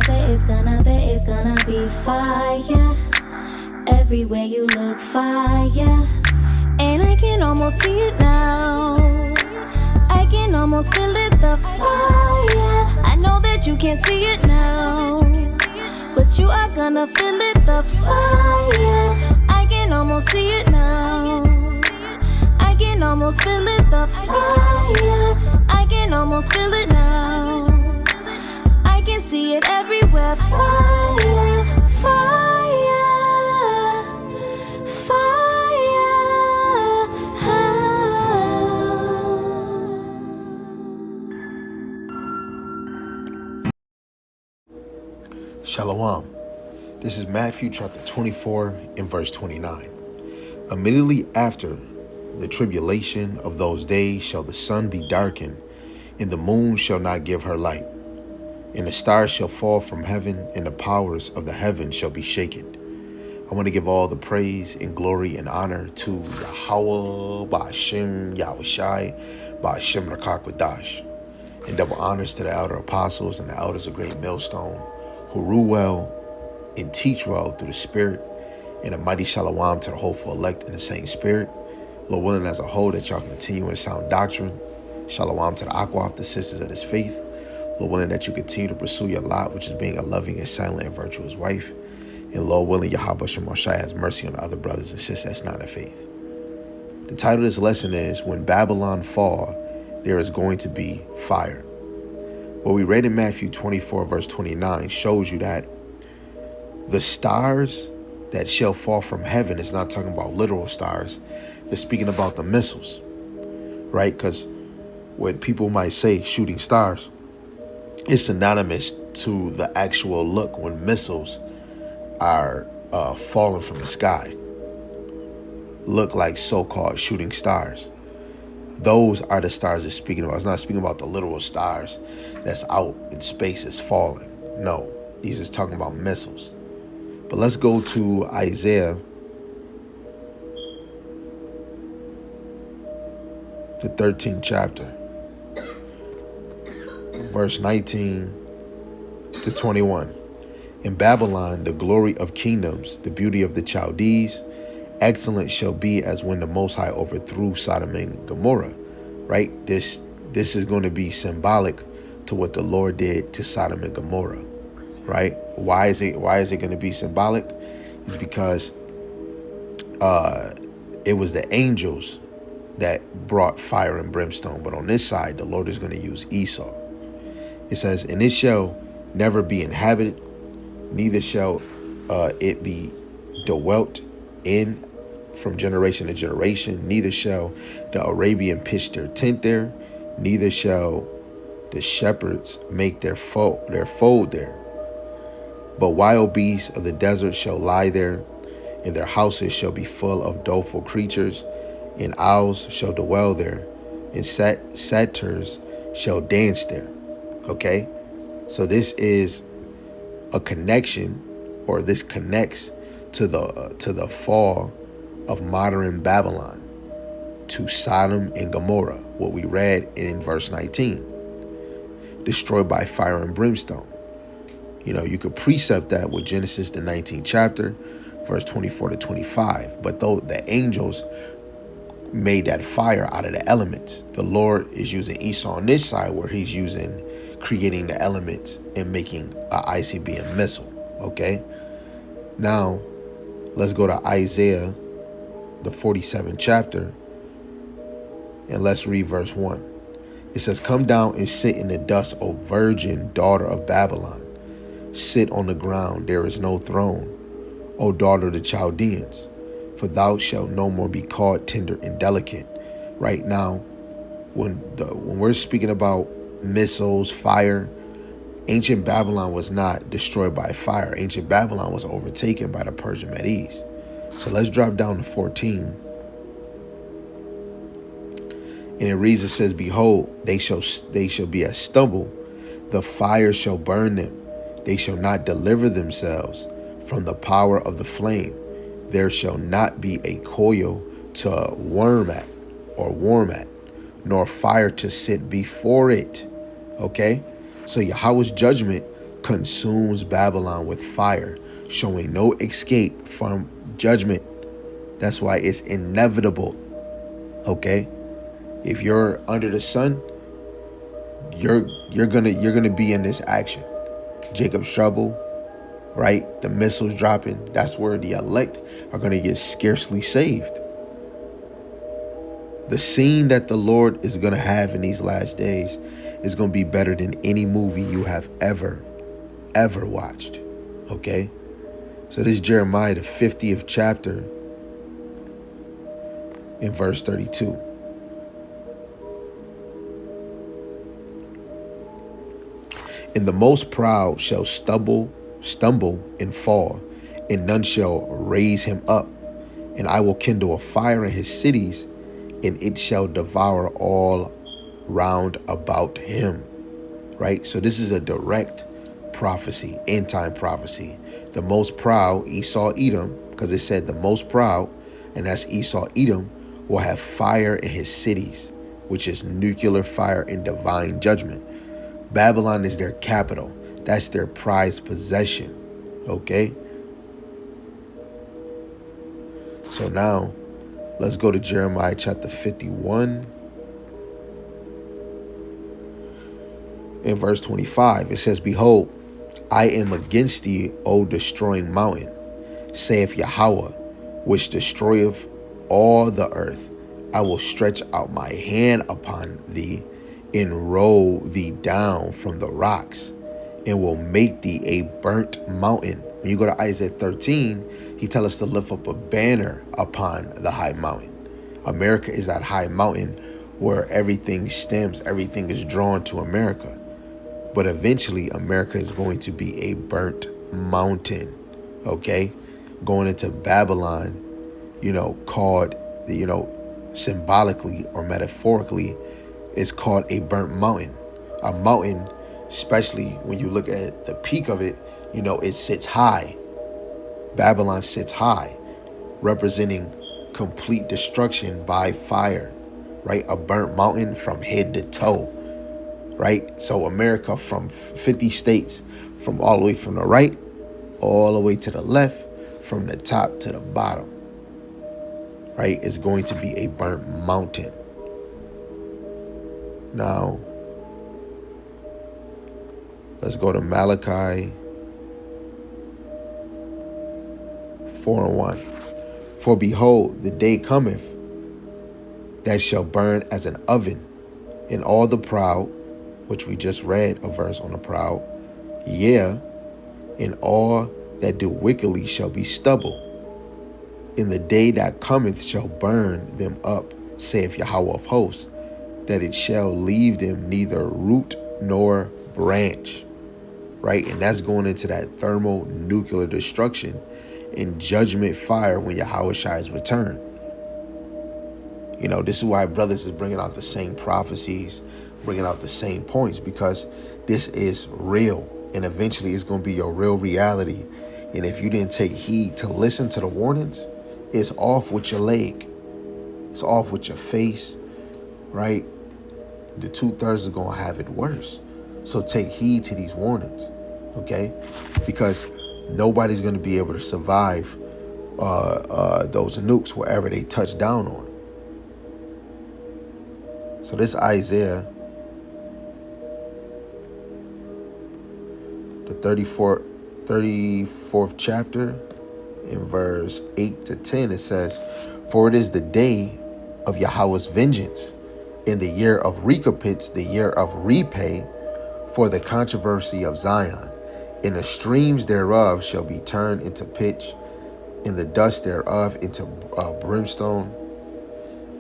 there is gonna be fire. Everywhere you look, fire. And I can almost see it now. I can almost feel it, the fire. I know that you can't see it now, but you are gonna feel it, the fire. I can almost see it now. I can almost feel it, the fire. I can almost feel it now. I can see it everywhere, fire, fire, fire. Shalom. This is Matthew chapter 24 and verse 29. Immediately after the tribulation of those days shall the sun be darkened, and the moon shall not give her light, and the stars shall fall from heaven, and the powers of the heaven shall be shaken. I want to give all the praise and glory and honor to Yahweh, Ba'ashem, Yahushai, Ba'ashem Rakakwadash, and double honors to the elder apostles and the elders of Great Millstone, who rule well and teach well through the Spirit, and a mighty shalom to the hopeful elect in the same Spirit. Lord willing, as a whole, that y'all continue in sound doctrine. Shalom to the Akwaf, the sisters of this faith. Lord willing, that you continue to pursue your lot, which is being a loving and silent and virtuous wife. And Lord willing, Yahweh Shemashai has mercy on the other brothers and sisters that's not in faith. The title of this lesson is, When Babylon Fall, There is Going to Be Fire. What we read in Matthew 24, verse 29 shows you that the stars that shall fall from heaven is not talking about literal stars. It's speaking about the missiles, right? Because when people might say shooting stars, it's synonymous to the actual look when missiles are falling from the sky. Look like so-called shooting stars. Those are the stars it's speaking about. It's not speaking about the literal stars that's out in space is falling. No, he's just talking about missiles. But let's go to Isaiah, the 13th chapter, verse 19 to 21. In Babylon, the glory of kingdoms, the beauty of the Chaldees, excellent shall be as when the Most High overthrew Sodom and Gomorrah, right? This is going to be symbolic to what the Lord did to Sodom and Gomorrah, right? Why is it going to be symbolic? It's because it was the angels that brought fire and brimstone, but on this side, the Lord is going to use Esau. It says, and it shall never be inhabited, neither shall it be dwelt in from generation to generation, neither shall the Arabian pitch their tent there, neither shall the shepherds make their fold there. But wild beasts of the desert shall lie there, and their houses shall be full of doleful creatures, and owls shall dwell there, and satyrs shall dance there. Okay, so this is a connection, or this connects to the fall of modern Babylon, to Sodom and Gomorrah, what we read in verse 19, destroyed by fire and brimstone. You know, you could precept that with Genesis, the 19th chapter, verse 24 to 25. But though the angels made that fire out of the elements, the Lord is using Esau on this side, where he's creating the elements and making an ICBM missile. Okay, now let's go to Isaiah, the 47th chapter, and let's read verse 1. It says, come down and sit in the dust, O virgin daughter of Babylon. Sit on the ground, there is no throne, O daughter of the Chaldeans, for thou shalt no more be called tender and delicate. Right now, when we're speaking about missiles, fire, ancient Babylon was not destroyed by fire. Ancient Babylon was overtaken by the Persian Medes. So let's drop down to 14. And it reads, it says, behold, they shall be as stubble. The fire shall burn them. They shall not deliver themselves from the power of the flame. There shall not be a coil to worm at or warm at, nor fire to sit before it. Okay? So Yahweh's judgment consumes Babylon with fire, showing no escape from judgment. That's why it's inevitable. Okay? If you're under the sun, you're gonna be in this action. Jacob's trouble, right? The missiles dropping. That's where the elect are gonna get scarcely saved. The scene that the Lord is gonna have in these last days is gonna be better than any movie you have ever watched. Okay? So this is Jeremiah, the 50th chapter, in verse 32. And the most proud shall stumble and fall, and none shall raise him up. And I will kindle a fire in his cities, and it shall devour all round about him. Right? So this is a direct prophecy, end time prophecy. The most proud, Esau, Edom, because it said the most proud, and that's Esau, Edom, will have fire in his cities, which is nuclear fire and divine judgment. Babylon is their capital. That's their prized possession. Okay? So now, let's go to Jeremiah chapter 51. In verse 25, it says, Behold, I am against thee, O destroying mountain, saith Yahweh, which destroyeth all the earth. I will stretch out my hand upon thee, and roll thee down from the rocks, and will make thee a burnt mountain. When you go to Isaiah 13, he tells us to lift up a banner upon the high mountain. America is that high mountain where everything stems, everything is drawn to America. But eventually, America is going to be a burnt mountain, okay? Going into Babylon, called, symbolically or metaphorically, it's called a burnt mountain. A mountain, especially when you look at the peak of it, it sits high. Babylon sits high, representing complete destruction by fire, right? A burnt mountain from head to toe, right? So America, from 50 states, from all the way from the right, all the way to the left, from the top to the bottom, right, is going to be a burnt mountain. Now, let's go to Malachi 4:1. For behold, the day cometh that shall burn as an oven, and all the proud, which we just read a verse on the proud, yea, and all that do wickedly shall be stubble. In the day that cometh shall burn them up, saith Yahweh of hosts, that it shall leave them neither root nor branch. Right? And that's going into that thermonuclear destruction and judgment fire when Yahushua return. This is why brothers is bringing out the same prophecies, bringing out the same points, because this is real, and eventually it's going to be your real reality. And if you didn't take heed to listen to the warnings, it's off with your leg, it's off with your face, right? The 2/3 are going to have it worse. So take heed to these warnings, okay? Because nobody's going to be able to survive those nukes wherever they touch down on. So this Isaiah, the 34th chapter, in verse 8 to 10, it says, For it is the day of Yahweh's vengeance, in the year of recompense, the year of repay, for the controversy of Zion. And the streams thereof shall be turned into pitch, and the dust thereof into brimstone,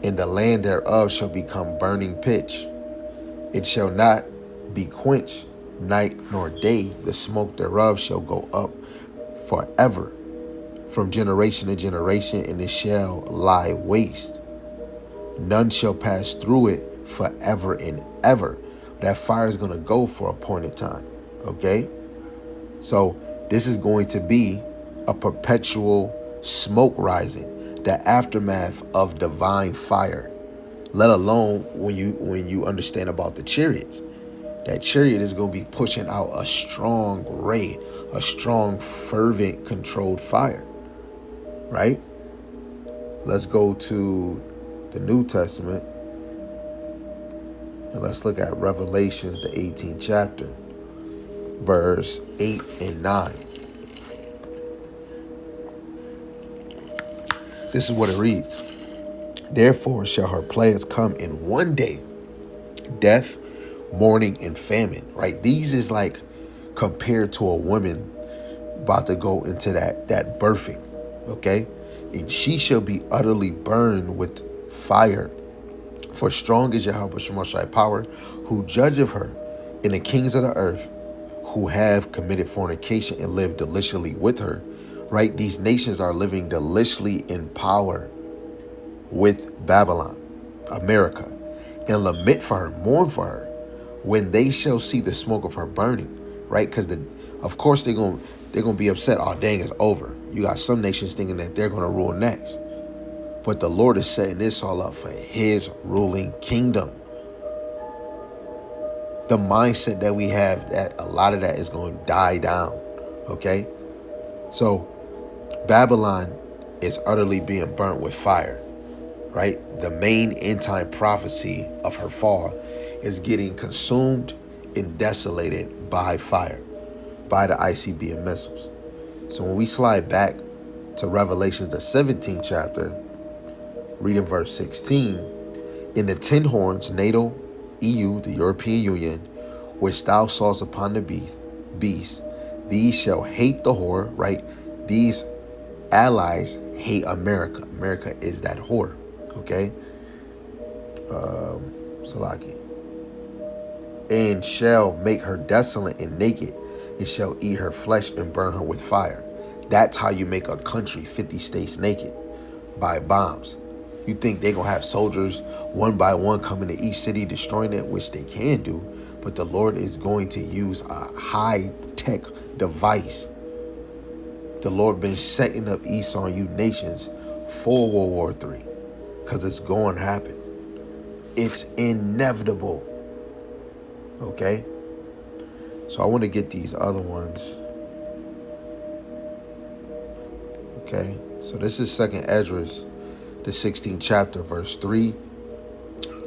and the land thereof shall become burning pitch. It shall not be quenched night nor day. The smoke thereof shall go up forever, from generation to generation, and it shall lie waste. None shall pass through it forever and ever. That fire is going to go for a appointed time. Okay? So this is going to be a perpetual smoke rising, the aftermath of divine fire, let alone when you understand about the chariots. That chariot is going to be pushing out a strong ray, a strong, fervent, controlled fire, right? Let's go to the New Testament and let's look at Revelations, the 18th chapter, verse 8 and 9. This is what it reads. Therefore shall her plagues come in one day, death, mourning, and famine, right? These is like compared to a woman about to go into that birthing, okay? And she shall be utterly burned with fire. For strong is Yahweh Shemashai power, who judgeth her, and the kings of the earth, who have committed fornication and lived deliciously with her, right? These nations are living deliciously in power with Babylon, America, and lament for her, mourn for her, when they shall see the smoke of her burning, right? Because of course they're gonna be upset. Oh, dang, it's over. You got some nations thinking that they're gonna rule next, but the Lord is setting this all up for His ruling kingdom. The mindset that we have, that a lot of that is going to die down. Okay, so Babylon is utterly being burnt with fire. Right? The main end time prophecy of her fall is getting consumed and desolated by fire, by the ICBM missiles. So when we slide back to Revelation, the 17th chapter, reading verse 16, in the 10 horns, NATO, EU, the European Union, which thou sawest upon the beast, these shall hate the whore, right? These allies hate America. America is that whore. Okay, Salaki, and shall make her desolate and naked, and shall eat her flesh and burn her with fire. That's how you make a country, 50 states naked, by bombs. You think they're gonna have soldiers one by one coming to each city destroying it, which they can do, but the Lord is going to use a high-tech device. The Lord been setting up Esau and you nations for World War III. Because it's going to happen. It's inevitable. Okay? So I want to get these other ones. Okay? So this is 2nd Esdras, the 16th chapter, verse 3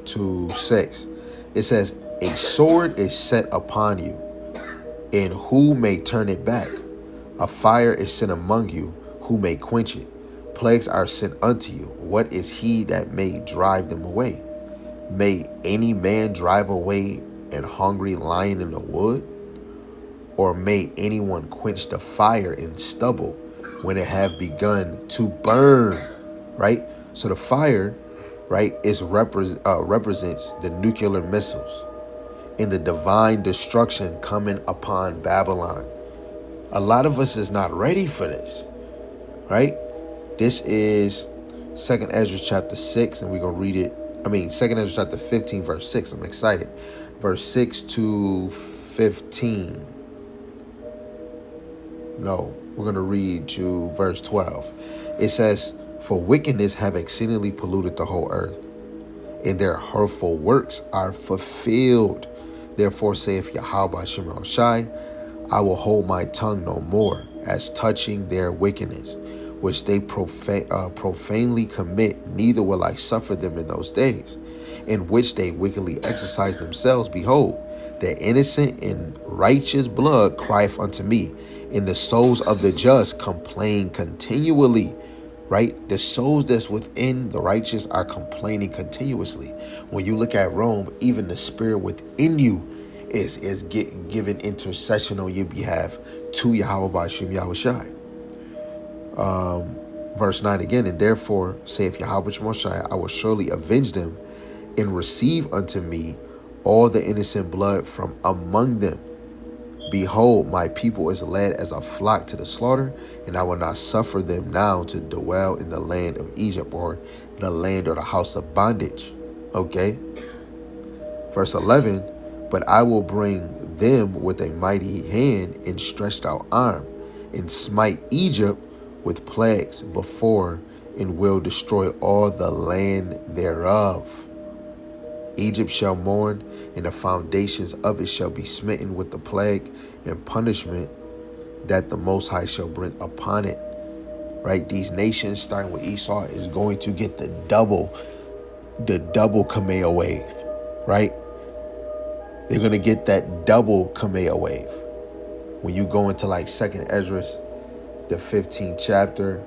to 6. It says, a sword is set upon you, and who may turn it back? A fire is sent among you, who may quench it? Plagues are sent unto you. What is he that may drive them away? May any man drive away an hungry lion in the wood? Or may anyone quench the fire in stubble when it have begun to burn? Right? So the fire, right, is represents the nuclear missiles and the divine destruction coming upon Babylon. A lot of us is not ready for this, right? This is 2nd Esdras chapter 6, and we're going to read it. 2nd Esdras chapter 15, verse 6. I'm excited. Verse 6 to 15. No, we're going to read to verse 12. It says, for wickedness have exceedingly polluted the whole earth, and their hurtful works are fulfilled. Therefore saith Yahweh Shemashai, I will hold my tongue no more as touching their wickedness, which they profanely commit, neither will I suffer them in those days, in which they wickedly exercise themselves. Behold, their innocent and righteous blood crieth unto me, and the souls of the just complain continually. Right? The souls that's within the righteous are complaining continuously. When you look at Rome, even the spirit within you is giving intercession on your behalf to Yahweh B'Shem Yahushai. Verse 9 again, and therefore saith Yahweh Shemashai, I will surely avenge them and receive unto me all the innocent blood from among them. Behold, my people is led as a flock to the slaughter, and I will not suffer them now to dwell in the land of Egypt, or the land or the house of bondage. Okay. Verse 11, but I will bring them with a mighty hand and stretched out arm, and smite Egypt with plagues before, and will destroy all the land thereof. Egypt shall mourn, and the foundations of it shall be smitten with the plague and punishment that the Most High shall bring upon it. Right? These nations, starting with Esau, is going to get the double Kamea wave. Right? They're going to get that double Kamea wave. When you go into like 2nd Esdras, the 15th chapter,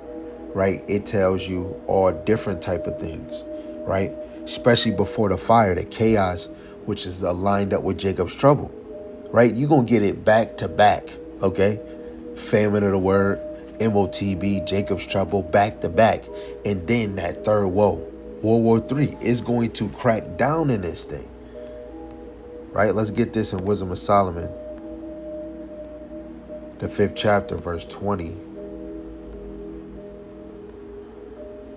right? It tells you all different type of things, right? Especially before the fire, the chaos, which is lined up with Jacob's trouble, right? You're going to get it back to back, okay? Famine of the word, MOTB, Jacob's trouble, back to back. And then that third woe, World War III, is going to crack down in this thing, right? Let's get this in Wisdom of Solomon, the 5th chapter, verse 20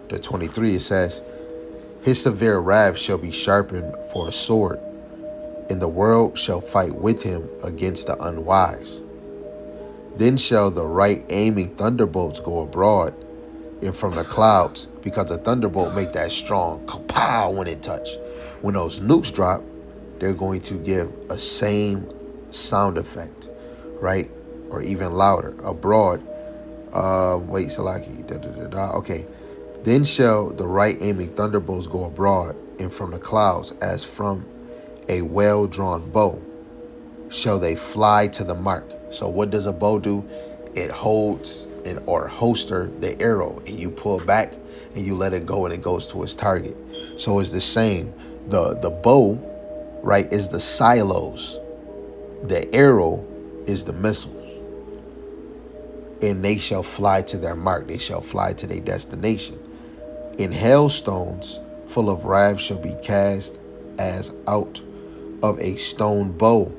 to 23. It says, his severe wrath shall be sharpened for a sword, and the world shall fight with him against the unwise. Then shall the right aiming thunderbolts go abroad, and from the clouds, because the thunderbolt make that strong kapow when it touch. When those nukes drop, they're going to give a same sound effect, right? Or even louder. Abroad. Wait, Salaki. Okay. Then shall the right aiming thunderbolts go abroad, and from the clouds, as from a well-drawn bow, shall they fly to the mark. So what does a bow do? It holds or holster the arrow, and you pull back and you let it go, and it goes to its target. So it's the same. The bow, right, is the silos. The arrow is the missiles. And they shall fly to their mark. They shall fly to their destination. And hailstones full of wrath shall be cast as out of a stone bow,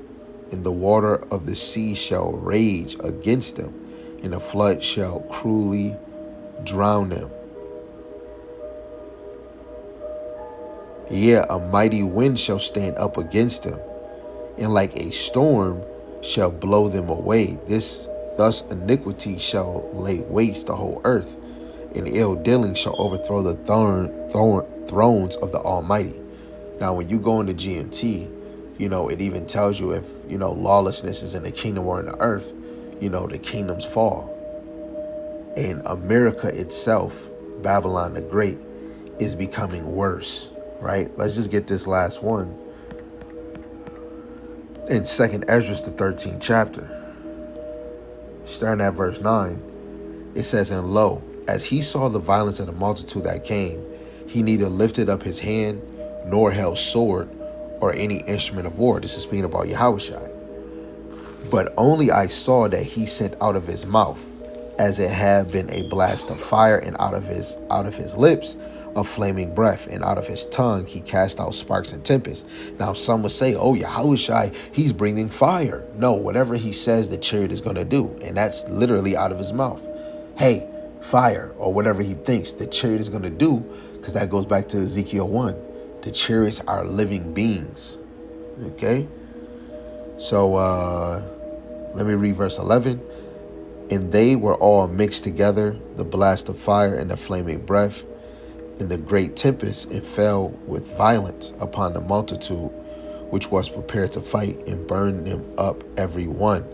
and the water of the sea shall rage against them, and the flood shall cruelly drown them. Yeah, a mighty wind shall stand up against them, and like a storm shall blow them away. Thus iniquity shall lay waste the whole earth, and ill dealing shall overthrow the thrones of the Almighty. Now, when you go into GNT, it even tells you if, lawlessness is in the kingdom or in the earth, the kingdoms fall. And America itself, Babylon the Great, is becoming worse, right? Let's just get this last one. In 2nd Esdras, the 13th chapter, starting at verse 9, it says, and lo, as he saw the violence of the multitude that came, he neither lifted up his hand nor held sword or any instrument of war. This is speaking about Yahushua. But only I saw that he sent out of his mouth, as it had been a blast of fire, and out of his lips a flaming breath, and out of his tongue he cast out sparks and tempests. Now some would say, oh, Yahushua, he's bringing fire. No, whatever he says the chariot is going to do, and that's literally out of his mouth. Hey, fire, or whatever he thinks the chariot is going to do, because that goes back to Ezekiel 1. The chariots are living beings. Okay? So let me read verse 11. And they were all mixed together, the blast of fire and the flaming breath, and the great tempest, and fell with violence upon the multitude which was prepared to fight, and burned them up every one,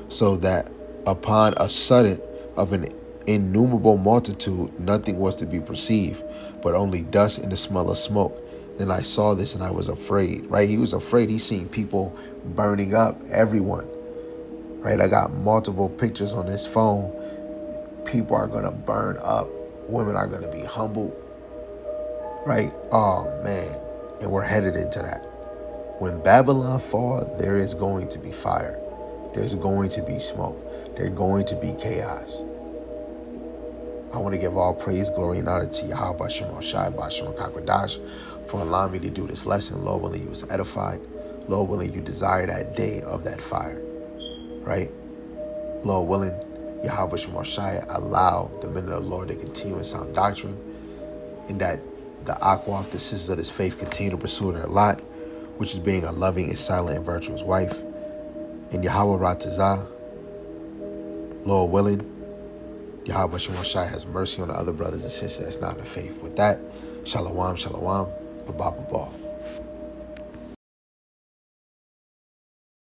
so that upon a sudden of an innumerable multitude nothing was to be perceived, but only dust and the smell of smoke. Then I saw this, and I was afraid, right? He was afraid. He's seen people burning up, everyone, right? I got multiple pictures on this phone. People are going to burn up. Women are going to be humbled, right? Oh, man. And we're headed into that. When Babylon falls, there is going to be fire. There's going to be smoke. There's going to be chaos. I want to give all praise, glory, and honor to Yahweh Bashem Shai Bashem Kakwadash for allowing me to do this lesson. Lord willing, you was edified. Lord willing, you desire that day of that fire, right? Lord willing, Yahweh Bashem Shai allow the men of the Lord to continue in sound doctrine, and that the Akwaf, the sisters of this faith, continue to pursue their lot, which is being a loving and silent and virtuous wife. And Yahweh Ratazah, Lord willing, Yahweh Bashem Shai has mercy on the other brothers and sisters that's not in the faith. With that, Shalom, Shalom, Abba, Abba.